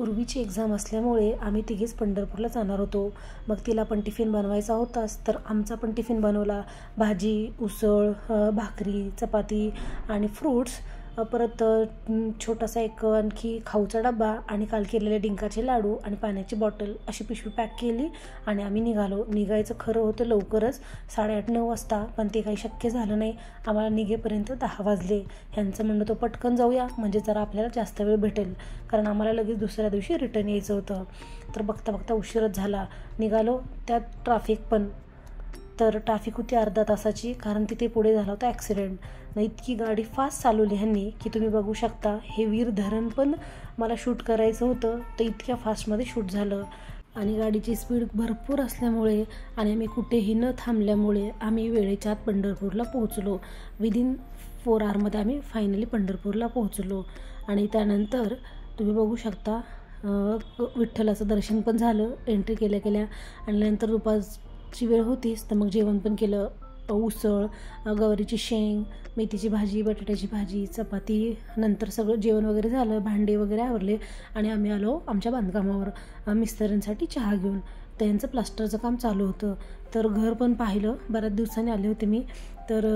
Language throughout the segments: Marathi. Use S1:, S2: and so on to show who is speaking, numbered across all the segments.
S1: उर्वीची एक्झाम असल्यामुळे आम्ही तिघीच पंढरपूरला जाणार होतो. मग तिला पण टिफिन बनवायचा होताच, तर आमचा पण टिफिन बनवला. भाजी, उसळ, भाकरी, चपाती आणि फ्रूट्स, परत छोटासा एक आणखी खाऊचा डबा आणि काल केलेले डिंकाचे लाडू आणि पाण्याची बॉटल अशी पिशवी पॅक केली आणि आम्ही निघालो. निघायचं खरं होतं लवकरच 8:30-9 वाजता, पण ते काही शक्य झालं नाही. आम्हाला निघेपर्यंत 10 वाजले. ह्यांचं म्हणणं तो पटकन जाऊया म्हणजे जरा आपल्याला जास्त वेळ भेटेल, कारण आम्हाला लगेच दुसऱ्या दिवशी रिटर्न यायचं होतं. तर बघता बघता उशीरच झाला. निघालो त्यात ट्रॅफिक पण. तर ट्रॅफिक होती अर्धा तासाची, कारण तिथे पुढे झाला होता ॲक्सिडेंट. इतकी गाडी फास्ट चालवली ह्यांनी की तुम्ही बघू शकता. हे वीर धरण पण मला शूट करायचं होतं, तर इतक्या फास्टमध्ये शूट झालं. आणि गाडीची स्पीड भरपूर असल्यामुळे आणि आम्ही कुठेही न थांबल्यामुळे आम्ही वेळेच्या आत पंढरपूरला पोहोचलो. विदिन 4 hourमध्ये आम्ही फायनली पंढरपूरला पोहोचलो. आणि त्यानंतर तुम्ही बघू शकता विठ्ठलाचं दर्शन पण झालं एंट्री केल्या केल्या. आणि नंतर दुपारची वेळ होतीच, तर मग जेवण पण केलं. उसळ, गवारीची शेंग, मेथीची भाजी, बटाट्याची भाजी, चपाती. नंतर सगळं जेवण वगैरे झालं, भांडे वगैरे आवरले आणि आम्ही आलो आमच्या बांधकामावर मिस्टरांसाठी चहा घेऊन. त्यांचं प्लास्टरचं काम चालू होतं. तर घर पण पाहिलं. बऱ्याच दिवसांनी आले होते मी. तर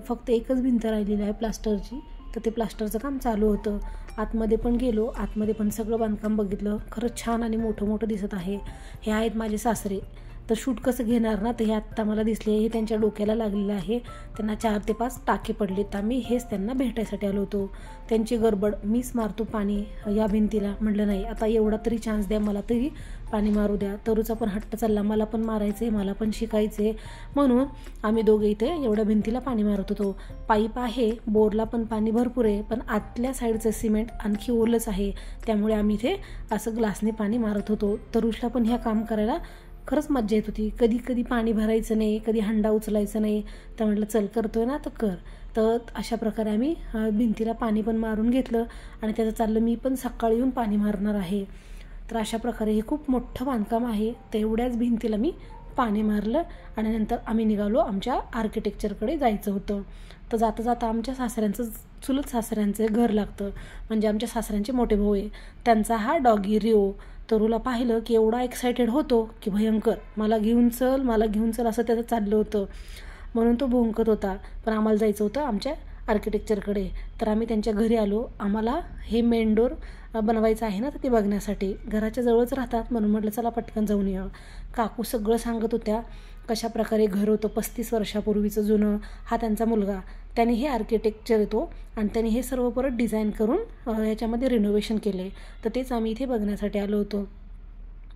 S1: फक्त एकच भिंत राहिलेली आहे प्लास्टरची, तर ते प्लास्टरचं काम चालू होतं. आतमध्ये पण गेलो. आतमध्ये पण सगळं बांधकाम बघितलं. खरंच छान आणि मोठं मोठं दिसत आहे. हे आहेत माझे सासरे. तर शूट कसं घेणार ना, तर हे आत्ता मला दिसले. हे त्यांच्या डोक्याला लागलेलं आहे. त्यांना 4 ते 5 टाके पडले. तर आम्ही हेच त्यांना भेटायसाठी आलो होतो. त्यांची गडबड, मीच मारतो पाणी या भिंतीला. म्हटलं नाही, आता एवढा तरी चान्स द्या, मला तरी पाणी मारू द्या. तरूचा पण हट्ट चालला, मला पण मारायचं आहे, मला पण शिकायचं आहे. म्हणून आम्ही दोघे इथे एवढ्या भिंतीला पाणी मारत होतो. पाईप आहे, बोरला पण पाणी भरपूर आहे, पण आतल्या साईडचं सिमेंट आणखी ओलच आहे. त्यामुळे आम्ही इथे असं ग्लासने पाणी मारत होतो. तरुषला पण ह्या काम करायला खरंच मज्जा येत होती. कधी कधी पाणी भरायचं नाही, कधी हंडा उचलायचं नाही. तर म्हटलं चल, करतोय ना तर कर. तर अशा प्रकारे आम्ही भिंतीला पाणी पण मारून घेतलं आणि त्याचं चाललं मी पण सकाळी येऊन पाणी मारणार आहे. तर अशा प्रकारे हे खूप मोठं बांधकाम आहे. तेवढ्याच भिंतीला मी पाणी मारलं आणि नंतर आम्ही निघालो. आमच्या आर्किटेक्चरकडे जायचं होतं. तर जाता जाता आमच्या सासऱ्यांचं, चुलत सासऱ्यांचं घर लागतं. म्हणजे आमच्या सासऱ्यांचे मोठे भाऊ आहे. त्यांचा हा डॉगी रिओ. तरूला पाहिलं की एवढा एक्सायटेड होतो की भयंकर, मला घेऊन चल, मला घेऊन चल, असं त्याचं चाललं होतं. म्हणून तो भोंकत होता. पण आम्हाला जायचं होतं आमच्या आर्किटेक्चरकडे. तर आम्ही त्यांच्या घरी आलो. आम्हाला हे मेन डोर बनवायचं आहे ना, तर ते बघण्यासाठी. घराच्या जवळच राहतात, म्हणून म्हटलं चला पटकन जाऊन या. काकू सगळं सांगत होत्या कशा प्रकारे घर होतं 35 वर्षापूर्वीचं जुनं. हा त्यांचा मुलगा, त्याने हे आर्किटेक्चर येतो आणि त्याने हे सर्व परत डिझाईन करून ह्याच्यामध्ये रिनोव्हेशन केले. तर तेच आम्ही इथे बघण्यासाठी आलो होतो.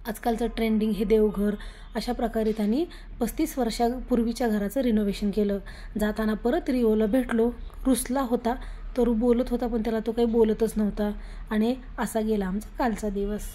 S1: आजकालचं ट्रेंडिंग हे देवघर, अशा प्रकारे त्यांनी 35 वर्षापूर्वीच्या घराचं रिनोव्हेशन केलं. जाताना परत रिओला भेटलो. रुसला होता, तर बोलत होता पण त्याला तो काही बोलतच नव्हता. आणि असा गेला आमचा कालचा दिवस.